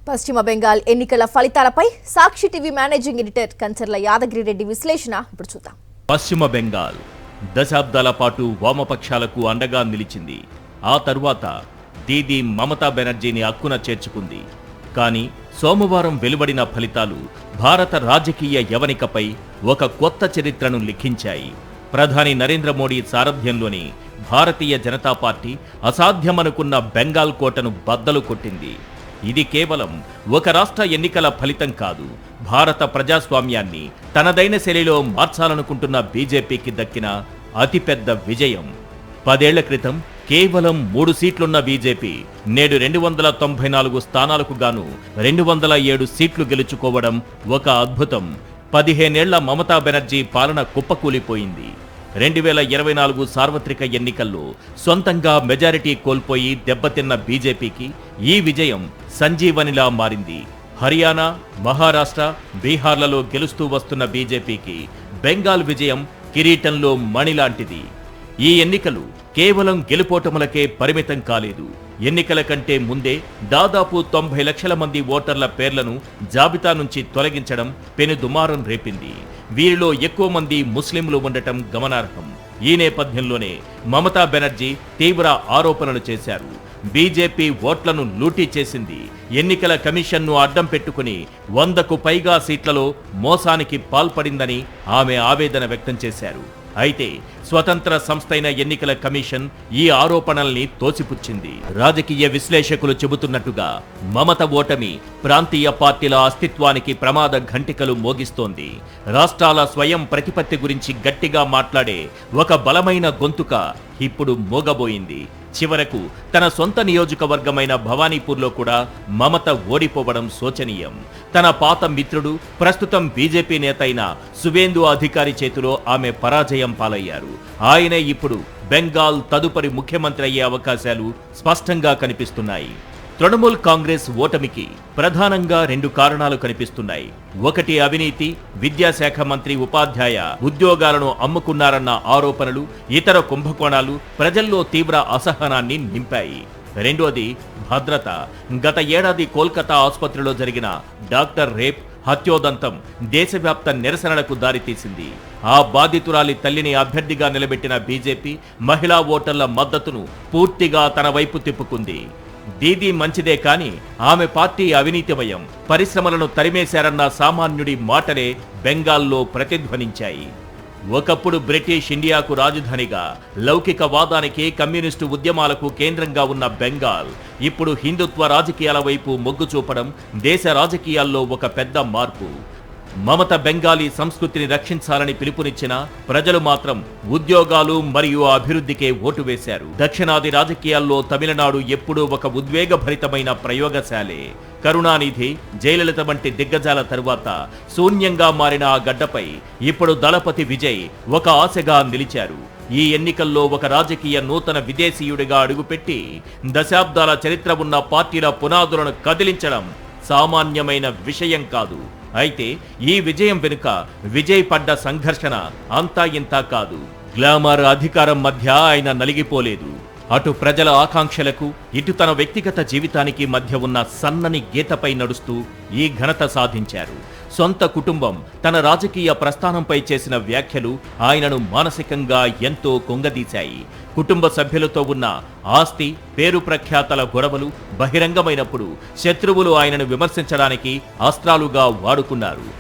పశ్చిమ బెంగాల్ ఎన్నికల ఫలితాలపై Sakshi TV managing editor Kancharla Yadagiri Reddy విశ్లేషణ ఇప్పుడు చూద్దాం. పశ్చిమ బెంగాల్ దశాబ్దాల పాటు వామపక్షాలకు అండగా నిలిచింది. ఆ తరువాత దీదీ మమతా బెనర్జీని అక్కున చేర్చుకుంది. కానీ సోమవారం వెలువడిన ఫలితాలు భారత రాజకీయ యవనికపై ఒక కొత్త చరిత్రను లిఖించాయి. ప్రధాని నరేంద్ర మోడీ సారథ్యంలోని భారతీయ జనతా పార్టీ అసాధ్యమనుకున్న బెంగాల్ కోటను బద్దలు కొట్టింది. ఇది కేవలం ఒక రాష్ట్ర ఎన్నికల ఫలితం కాదు, భారత ప్రజాస్వామ్యాన్ని తనదైన శైలిలో మార్చాలనుకుంటున్న బీజేపీకి దక్కిన అతిపెద్ద విజయం. 10 ఏళ్ల క్రితం కేవలం 3 సీట్లున్న బీజేపీ నేడు 294 స్థానాలకు గాను 207 సీట్లు గెలుచుకోవడం ఒక అద్భుతం. 15 ఏళ్ల మమతా బెనర్జీ పాలన కుప్పకూలిపోయింది. 2024 సార్వత్రిక ఎన్నికల్లో సొంతంగా మెజారిటీ కోల్పోయి దెబ్బతిన్న బీజేపీకి ఈ విజయం సంజీవనిలా మారింది. హర్యానా, మహారాష్ట్ర, బీహార్లలో గెలుస్తూ వస్తున్న బీజేపీకి బెంగాల్ విజయం కిరీటంలో మణిలాంటిది. ఈ ఎన్నికలు కేవలం గెలుపోటములకే పరిమితం కాలేదు. ఎన్నికల కంటే ముందే దాదాపు 90 లక్షల మంది ఓటర్ల పేర్లను జాబితా నుంచి తొలగించడం పెనుదుమారం రేపింది. వీరిలో ఎక్కువ మంది ముస్లింలు ఉండటం గమనార్హం. ఈ నేపథ్యంలోనే మమతా బెనర్జీ తీవ్ర ఆరోపణలు చేశారు. బీజేపీ ఓట్లను లూటీ చేసింది, ఎన్నికల కమిషన్ను అడ్డం పెట్టుకుని 100కు పైగా సీట్లలో మోసానికి పాల్పడిందని ఆమె ఆవేదన వ్యక్తం చేశారు. అయితే స్వతంత్ర సంస్థైన ఎన్నికల కమిషన్ ఈ ఆరోపణల్ని తోసిపుచ్చింది. రాజకీయ విశ్లేషకులు చెబుతున్నట్టుగా మమత ఓటమి ప్రాంతీయ పార్టీల అస్తిత్వానికి ప్రమాద ఘంటికలు మోగిస్తోంది. రాష్ట్రాల స్వయం ప్రతిపత్తి గురించి గట్టిగా మాట్లాడే ఒక బలమైన గొంతుక ఇప్పుడు మోగబోయింది. చివరకు తన సొంత నియోజకవర్గమైన భవానీపూర్లో కూడా మమత ఓడిపోవడం శోచనీయం. తన పాత మిత్రుడు, ప్రస్తుతం బీజేపీ నేత అయిన సువేందు అధికారి చేతిలో ఆమె పరాజయం పాలయ్యారు. ఆయనే ఇప్పుడు బెంగాల్ తదుపరి ముఖ్యమంత్రి అయ్యే అవకాశాలు స్పష్టంగా కనిపిస్తున్నాయి. తృణమూల్ కాంగ్రెస్ ఓటమికి ప్రధానంగా 2 కారణాలు కనిపిస్తున్నాయి. ఒకటి అవినీతి, విద్యాశాఖ మంత్రి ఉపాధ్యాయ ఉద్యోగాలను అమ్ముకున్నారన్న ఆరోపణలు, ఇతర కుంభకోణాలు ప్రజల్లో తీవ్ర అసహనాన్ని నింపాయి. రెండోది భద్రత. గత ఏడాది కోల్కతా ఆసుపత్రిలో జరిగిన డాక్టర్ రేప్ హత్యోదంతం దేశవ్యాప్త నిరసనలకు దారితీసింది. ఆ బాధితురాలి తల్లిని అభ్యర్థిగా నిలబెట్టిన బీజేపీ మహిళా ఓటర్ల మద్దతును పూర్తిగా తన వైపు తిప్పుకుంది. దీదీ మంచిదే కానీ ఆమె పార్టీ అవినీతిమయం, పరిశ్రమలను తరిమేశారన్న సామాన్యుడి మాటలే బెంగాల్లో ప్రతిధ్వనించాయి. ఒకప్పుడు బ్రిటిష్ ఇండియాకు రాజధానిగా, లౌకికవాదానికి, కమ్యూనిస్టు ఉద్యమాలకు కేంద్రంగా ఉన్న బెంగాల్ ఇప్పుడు హిందుత్వ రాజకీయాల వైపు మొగ్గు చూపడం దేశ రాజకీయాల్లో ఒక పెద్ద మార్పు. మమత బెంగాలీ సంస్కృతిని రక్షించాలని పిలుపునిచ్చిన ప్రజలు మాత్రం ఉద్యోగాలు మరియు అభివృద్ధికే ఓటు వేశారు. దక్షిణాది రాజకీయాల్లో తమిళనాడు ఎప్పుడూ ఒక ఉద్వేగభరితమైన ప్రయోగశాలే. కరుణానిధి, జయలలిత వంటి దిగ్గజాల తరువాత శూన్యంగా మారిన ఆ గడ్డపై ఇప్పుడు దళపతి విజయ్ ఒక ఆశగా నిలిచారు. ఈ ఎన్నికల్లో ఒక రాజకీయ నూతన విదేశీయుడిగా అడుగుపెట్టి దశాబ్దాల చరిత్ర ఉన్న పార్టీల పునాదులను కదిలించడం సామాన్యమైన విషయం కాదు. అయితే ఈ విజయం వెనుక విజయ్ పడ్డ సంఘర్షణ అంతా ఇంతా కాదు. గ్లామర్, అధికారం మధ్య ఆయన నలిగిపోలేదు. అటు ప్రజల ఆకాంక్షలకు, ఇటు తన వ్యక్తిగత జీవితానికి మధ్య ఉన్న సన్నని గీతపై నడుస్తూ ఈ ఘనత సాధించారు. సొంత కుటుంబం తన రాజకీయ ప్రస్థానంపై చేసిన వ్యాఖ్యలు ఆయనను మానసికంగా ఎంతో కుంగదీశాయి. కుటుంబ సభ్యులతో ఉన్న ఆస్తి, పేరు ప్రఖ్యాతల గొడవలు బహిరంగమైనప్పుడు శత్రువులు ఆయనను విమర్శించడానికి అస్త్రాలుగా వాడుకున్నారు.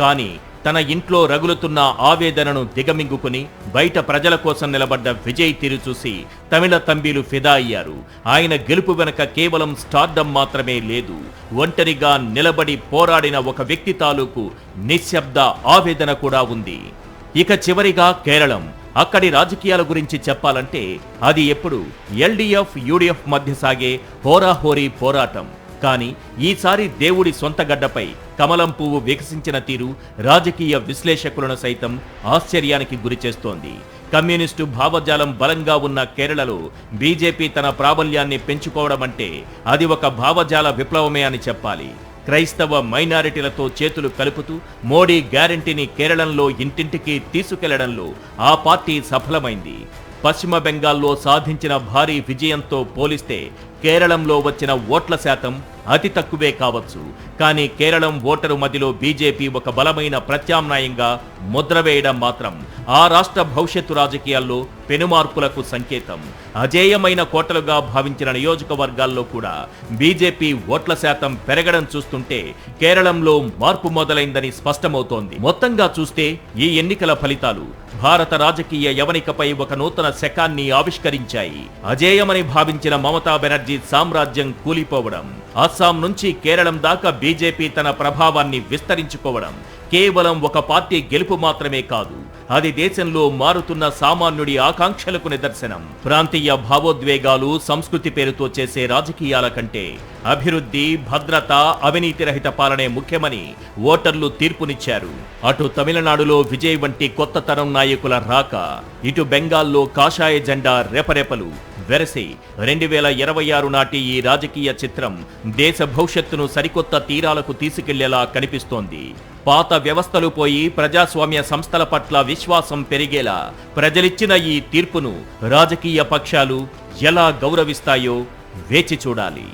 కానీ తన ఇంట్లో రగులుతున్న ఆవేదనను దిగమింగుకుని బయట ప్రజల కోసం నిలబడ్డ విజయ్ తీరు చూసి తమిళ తంబీలు ఫిదా అయ్యారు. ఆయన గెలుపు వెనక కేవలం స్టార్డమ్ మాత్రమే లేదు, ఒంటరిగా నిలబడి పోరాడిన ఒక వ్యక్తి తాలూకు నిశ్శబ్ద ఆవేదన కూడా ఉంది. ఇక చివరిగా కేరళం. అక్కడి రాజకీయాల గురించి చెప్పాలంటే అది ఎప్పుడు ఎల్డీఎఫ్, యూడీఎఫ్ మధ్య సాగే హోరాహోరీ పోరాటం. కానీ ఈసారి దేవుడి సొంత గడ్డపై కమలం పువ్వు వికసించిన తీరు రాజకీయ విశ్లేషకులను సైతం ఆశ్చర్యానికి గురిచేస్తోంది. కమ్యూనిస్టు భావజాలం బలంగా ఉన్న కేరళలో బీజేపీ తన ప్రాబల్యాన్ని పెంచుకోవడం అంటే అది ఒక భావజాల విప్లవమే అని చెప్పాలి. క్రైస్తవ మైనారిటీలతో చేతులు కలుపుతూ మోడీ గ్యారంటీని కేరళంలో ఇంటింటికి తీసుకెళ్లడంలో ఆ పార్టీ సఫలమైంది. పశ్చిమ బెంగాల్లో సాధించిన భారీ విజయంతో పోలిస్తే కేరళంలో వచ్చిన ఓట్ల శాతం అతి తక్కువే కావచ్చు. కానీ కేరళం ఓటరు మధ్యలో బీజేపీ ఒక బలమైన ప్రత్యామ్నాయంగా ముద్ర వేయడం మాత్రం ఆ రాష్ట్ర భవిష్యత్తు రాజకీయాల్లో పెనుమార్పులకు సంకేతం. అజేయమైన కోటలుగా భావించిన నియోజకవర్గాల్లో కూడా బీజేపీ ఓట్ల శాతం పెరగడం చూస్తుంటే కేరళంలో మార్పు మొదలైందని స్పష్టమవుతోంది. మొత్తంగా చూస్తే ఈ ఎన్నికల ఫలితాలు భారత రాజకీయ యవనికపై ఒక నూతన శకాన్ని ఆవిష్కరించాయి. అజేయమని భావించిన మమతా బెనర్జీ సామ్రాజ్యం కూలిపోవడం, అస్సాం నుంచి కేరళం దాకా బీజేపీ తన ప్రభావాన్ని విస్తరించుకోవడం కేవలం ఒక పార్టీ గెలుపు మాత్రమే కాదు, అది దేశంలో మారుతున్న సామాన్యుడి ఆకాంక్షలకు నిదర్శనం. ప్రాంతీయ భావోద్వేగాలు, సంస్కృతి పేరుతో చేసే రాజకీయాల కంటే అభివృద్ధి, భద్రత, అవినీతి రహిత పాలనే ముఖ్యమని ఓటర్లు తీర్పునిచ్చారు. అటు తమిళనాడులో విజయ్ వంటి కొత్త తరం నాయకుల రాక, ఇటు బెంగాల్లో కాషాయ జెండా రెపరెపలు వెరసి 2026 నాటి ఈ రాజకీయ చిత్రం దేశ భవిష్యత్తును సరికొత్త తీరాలకు తీసుకెళ్లేలా కనిపిస్తోంది. పాత వ్యవస్థలు పోయి ప్రజాస్వామ్య సంస్థల పట్ల విశ్వాసం పెరిగేలా ప్రజలిచ్చిన ఈ తీర్పును రాజకీయ పక్షాలు ఎలా గౌరవిస్తాయో వేచి చూడాలి.